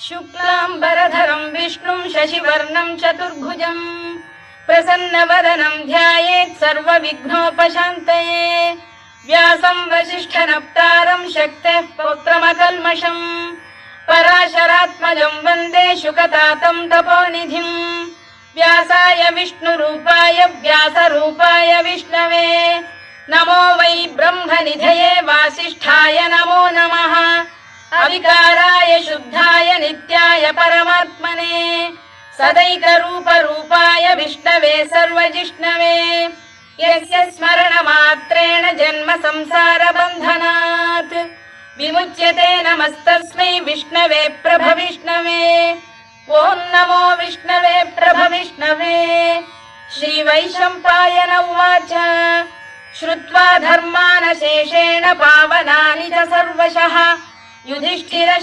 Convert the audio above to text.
शुक्लाम्बरधरं विष्णुं शशिवर्णं चतुर्भुजं प्रसन्नवदनं ध्यायेत् सर्वविघ्नोपशान्तये। व्यासं वसिष्ठनप्तारं शक्तेः पौत्रमकल्मषम् पराशरात्मजं वन्दे शुकतातं तपोनिधिं। व्यासाय विष्णुरूपाय व्यासरूपाय विष्णवे नमो वै ब्रह्मनिधये वासिष्ठाय नमो नमः। अविकाराय शुद्धाय नित्याय परमात्मने सदैकरूपरूपाय विष्णवे सर्वजिष्णवे यस्य स्मरणमात्रेण जन्म संसारबन्धनात् विमुच्यते। नमस्तस्मै विष्णवे प्रभविष्णवे। ॐ नमो विष्णवे प्रभविष्णवे। श्रीवैशम्पायन उवाच श्रुत्वा धर्मानशेषेण पावनानि च सर्वशः युधिष्ठिरः